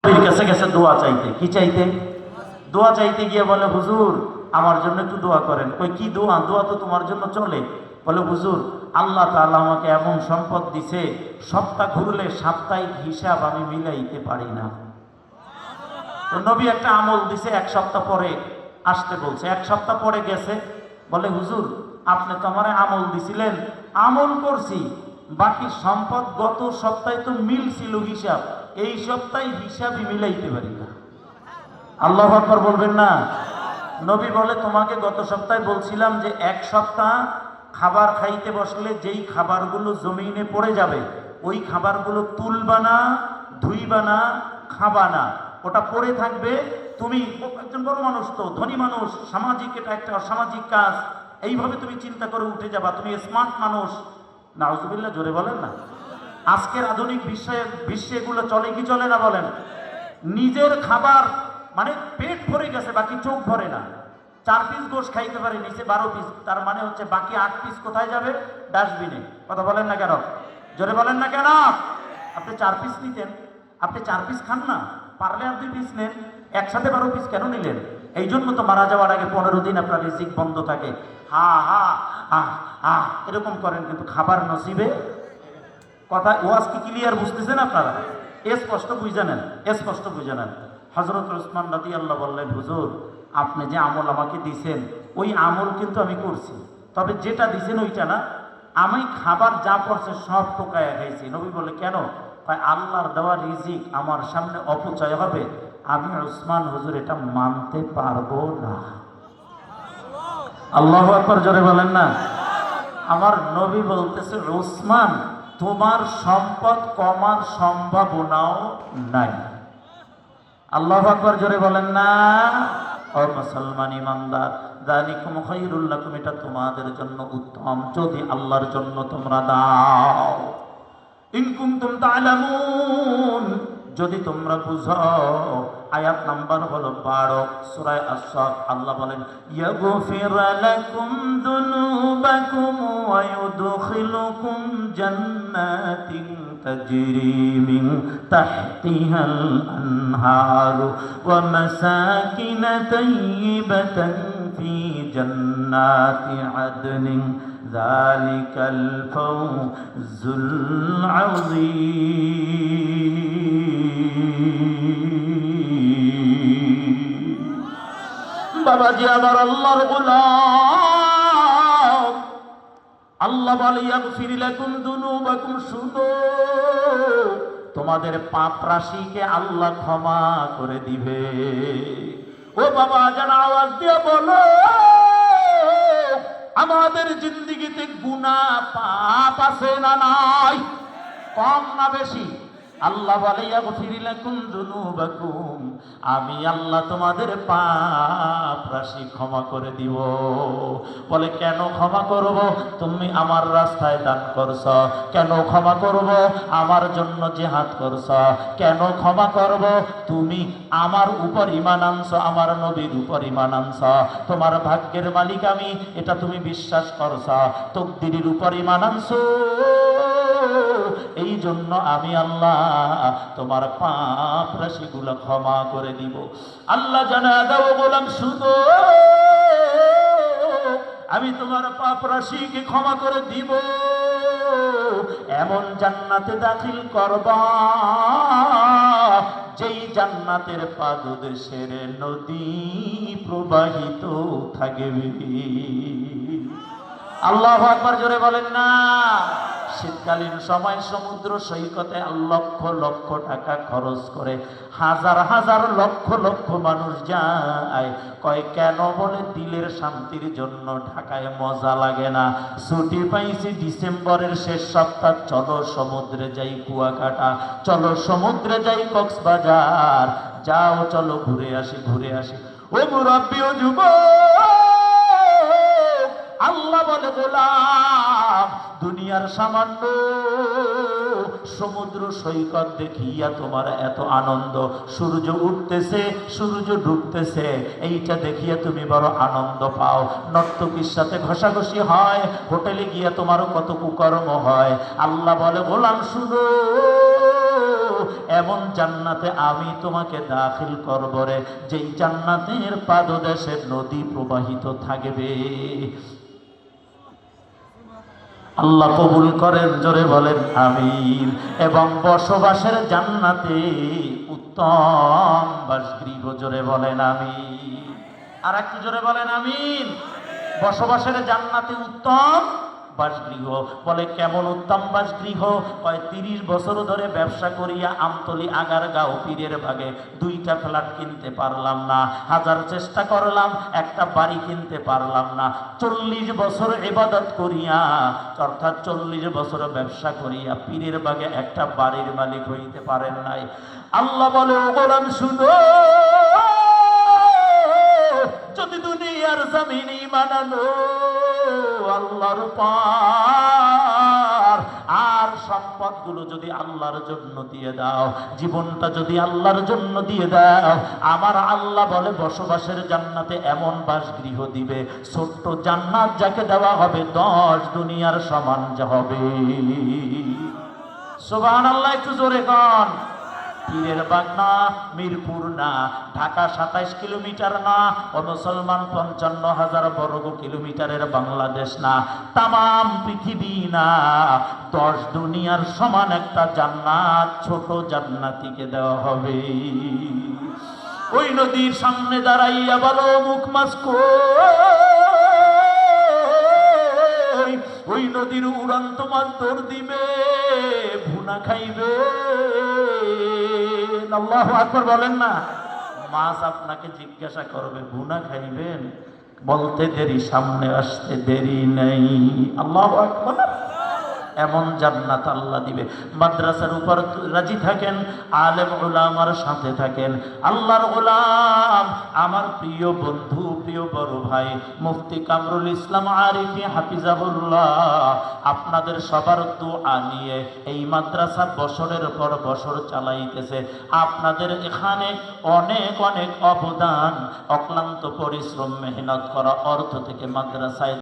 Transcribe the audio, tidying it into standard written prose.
নবীর কাছে গেছে দোয়া চাইতে। কি চাইতে? দোয়া চাইতে গিয়ে বলে, হুজুর আমার জন্য একটু দোয়া করেন। কই কি দোয়া? দোয়া তো তোমার জন্য চলে। বলে, হুজুর আল্লাহ তাআলা আমাকে এমন সম্পদ দিছে, সপ্তাহ ঘুরলে সাপ্তাহিক হিসাব আমি মিলাইতে পারি না। তো নবী একটা আমল দিছে, এক সপ্তাহ পরে আসতে বলছে। এক সপ্তাহ পরে গেছে, বলে, হুজুর আপনি তো আমার আমল দিছিলেন, আমল করছি, বাকি সম্পদ গত সপ্তাহে তো মিল ছিল হিসাব, এই সপ্তাহে হিসাবই মিলাইতে পারি না। আল্লাহু আকবার বলবেন না? নবী বলে, তোমাকে গত সপ্তাহে বলছিলাম যে এক সপ্তাহ খাবার খাইতে বসলে যেই খাবারগুলো জমিনে পড়ে যাবে ওই খাবারগুলো তুলবা না, ধুইবা না, খাবা না, ওটা পড়ে থাকবে। তুমি একজন বড় মানুষ, তো ধনী মানুষ, সামাজিক, এটা একটা অসামাজিক কাজ, এইভাবে তুমি চিন্তা করে উঠে যাবা, তুমি স্মার্ট মানুষ। নাউজুবিল্লাহ, জোরে বলেন না। আজকের আধুনিক বিশ্বে এগুলো চলে কি চলে না বলেন? নিজের খাবার মানে পেট ভরে গেছে, বাকি চোখ ভরে না। 4 পিস গোশ খাইতে পারে, নিচে 12 পিস, তার মানে হচ্ছে বাকি 8 পিস কোথায় যাবে? ডাস্টবিনে। কথা বলেন না কেন? জোরে বলেন না কেন? আপনি 4 পিস নিতেন, আপনি 4 পিস খান না, পারলে আর 2 পিস নেন, একসাথে 12 পিস কেন নিলেন? এই জন্য তো মারা যাওয়ার আগে 15 দিন আপনার রিজিক বন্ধ থাকে। হা হা হা হা এরকম করেন, কিন্তু খাবার নসিবে। কথা ওয়াজ কি ক্লিয়ার বুঝতেছেন আপনারা? স্পষ্ট বুঝে নেন, স্পষ্ট বুঝে নেন। হযরত ওসমান রাদিয়াল্লাহু বললেন, হুজুর আপনি যে আমল আমাকে দিয়েছেন ওই আমল কিন্তু আমি করছি, তবে যেটা দিয়েছেন ওইটা না, আমি খাবার যা পড়ছে সব টোকায়া খাইছি। নবী বলে, কেন? কয়, আল্লাহর দেওয়া রিজিক আমার সামনে অপচয় হবে, আমি ওসমান হুজুর এটা মানতে পারবো না। আল্লাহু আকবার, জোরে বলেন না। আমার নবী বলতেছে, ওসমান তোমার সম্পদ কমার সম্ভাবনাও নাই। আল্লাহু আকবার, জোরে বলেন না। ও মুসলমান ইমানদার, যালিকুম খায়রুল লাকুম, এটা তোমাদের জন্য উত্তম যদি আল্লাহর জন্য তোমরা দাও। ইন কুনতুম তা'লামুন, যদি তোমরা বুঝো। আয়াত নাম্বার হলো 12 সূরা আস-সাদ। আল্লাহ বলেন, ইয়াগফির লাকুম যুনুবাকুম ওয়া ইউদখিলুকুম জান্নাতিন তাজরি মিন তাহতিহাল আনহার ওয়া মাসাকিন তাইয়্যিবাতান ফি জান্নাতি আদনিন যালিকাল ফাওজুল আযীম। বাবাজি আমার আল্লাহর গোলাম, আল্লাহ বলে, ইয়াগফির লাকুম যুনুবাকুম, শুনো তোমাদের পাপ রাশিকে আল্লাহ ক্ষমা করে দিবে। ও বাবা জান, আওয়াজ দিয়ে বলো, আমাদের জিন্দেগিতে গুনাহ পাপ আছে না নাই? কম না বেশি? আল্লাহ বলে, ইয়াগফির লাকুম যুনুবাকুম, আমি আল্লাহ তোমাদের পাপ রাশি ক্ষমা করে দিব। বলে, কেন ক্ষমা করব? তুমি আমার রাস্তায় দান করছ। কেন ক্ষমা করব? আমার জন্য জিহাদ করছ। কেন ক্ষমা করব? তুমি আমার উপর ঈমান আনছ, আমার নবীর উপর ঈমান আনছ। তোমার ভাগ্যের মালিক আমি, এটা তুমি বিশ্বাস করছ। তাকদীরের উপর ঈমান আনছ, এই জন্য আমি আল্লাহ তোমার পাপ রাশিগুলো ক্ষমা করে দিব। আল্লাহ জানা দাও গোলাম, শুনো আমি তোমার পাপ রাশিকে ক্ষমা করে দিব, এমন জান্নাতে দাখিল করবা যেই জান্নাতের পাদদেশের নদী প্রবাহিত থাকবে। আল্লাহু আকবার, জোরে বলেন না। শীতকালীন সময় সমুদ্র সৈকতে লক্ষ লক্ষ টাকা খরচ করে হাজার হাজার লক্ষ লক্ষ মানুষ যায়। কয় কেন? বলে, দিলের শান্তির জন্য। ঢাকায় মজা লাগে না, ছুটি পাইছি ডিসেম্বরের শেষ সপ্তাহ, চলো সমুদ্রে যাই কুয়াকাটা, চলো সমুদ্রে যাই কক্সবাজার, যাও চলো ঘুরে আসি ঘুরে আসি। ও মুরাব্বি, ও যুবক, আল্লাহ বলে, গোলাম দুনিয়ার সামান্য সমুদ্র সৈকত দেখিয়া তোমার এত আনন্দ, সূর্য উঠতেছে সূর্য ডুবতেছে এইটা দেখিয়া তুমি বড় আনন্দ পাও, নর্তকীর সাথে ঘষাঘষি হয়, হোটেলে গিয়া তোমারও কত কুকর্ম হয়। আল্লাহ বলে, গোলাম শুনো, এমন জান্নাতে আমি তোমাকে দাখিল করব রে, যেই জান্নাতের পাদদেশে নদী প্রবাহিত থাকবে। আল্লাহ কবুল করেন, জোরে বলেন আমিন। এবং বসবাসের জান্নাতে উত্তম বাসগৃহ, জোরে বলেন আমিন। আর একটু জোরে বলেন আমিন। বসবাসের জান্নাতে উত্তম বাসগৃহ। বলে কেমন উত্তম বাসগৃহ? ৩০ বছর ধরে ব্যবসা করিয়া আমতলি আগারগাঁও পীরের বাগে 2টা ফ্ল্যাট কিনতে পারলাম না, হাজার চেষ্টা করলাম, একটা বাড়ি কিনতে পারলাম না। 40 বছর ইবাদত করিয়া, অর্থাৎ 40 বছর ব্যবসা করিয়া পীরের বাগে একটা বাড়ির মালিক হইতে পারেন নাই। আল্লাহ বলে, ও গোলাম শুনো, যদি দুনিয়ার জমিনে ঈমান আনো আল্লাহর পার, আর সম্পদগুলো যদি আল্লাহর জন্য দিয়ে দাও, জীবনটা যদি আল্লাহর জন্য দিয়ে দাও, আমার আল্লাহ বলে বসবাসের জান্নাতে এমন বাসগৃহ দিবে, ছোট্ট জান্নাত যাকে দেওয়া হবে 10 দুনিয়ার সমান যা হবে। সুবহানাল্লাহ, একটু জোরে কন। পীরের বাগ না, মিরপুর না, ঢাকা 27 কিলোমিটার না, ও মুসলমান 55,000 বর্গ কিলোমিটারের বাংলাদেশ না, তামাম পৃথিবী না, 10 দুনিয়ার সমান একটা জান্নাত ছোট জান্নাতীকে দেওয়া হবে। ওই নদীর সামনে দাঁড়াইয়া বলো, মুখ মাছ কই? ওই নদীর উড়ান্ত মাছ দৌড় দিবে, ভুনা খাইবে। আল্লাহু আকবার বলেন না। মাছ আপনাকে জিজ্ঞাসা করবে, ভুনা খাইবেন? বলতে দেরি, সামনে আসতে দেরি নেই। আল্লাহু আকবার। এমন জান্নাত আল্লাহ দিবে। মাদ্রাসার উপর রাজি থাকেন, আলেম উলামার সাথে থাকেন। আল্লাহর গোলাম, আমার প্রিয় বন্ধু, প্রিয় বড় ভাই মুফতি কামরুল ইসলাম আরিফি হাফিজাহুল্লাহ, আপনাদের সবার দোয়া নিয়ে এই মাদ্রাসা বছরের পর বছর চালাইতেছে। আপনাদের এখানে অনেক অনেক অবদান, অক্লান্ত পরিশ্রম, মেহনত করা অর্থ থেকে মাদ্রাসায়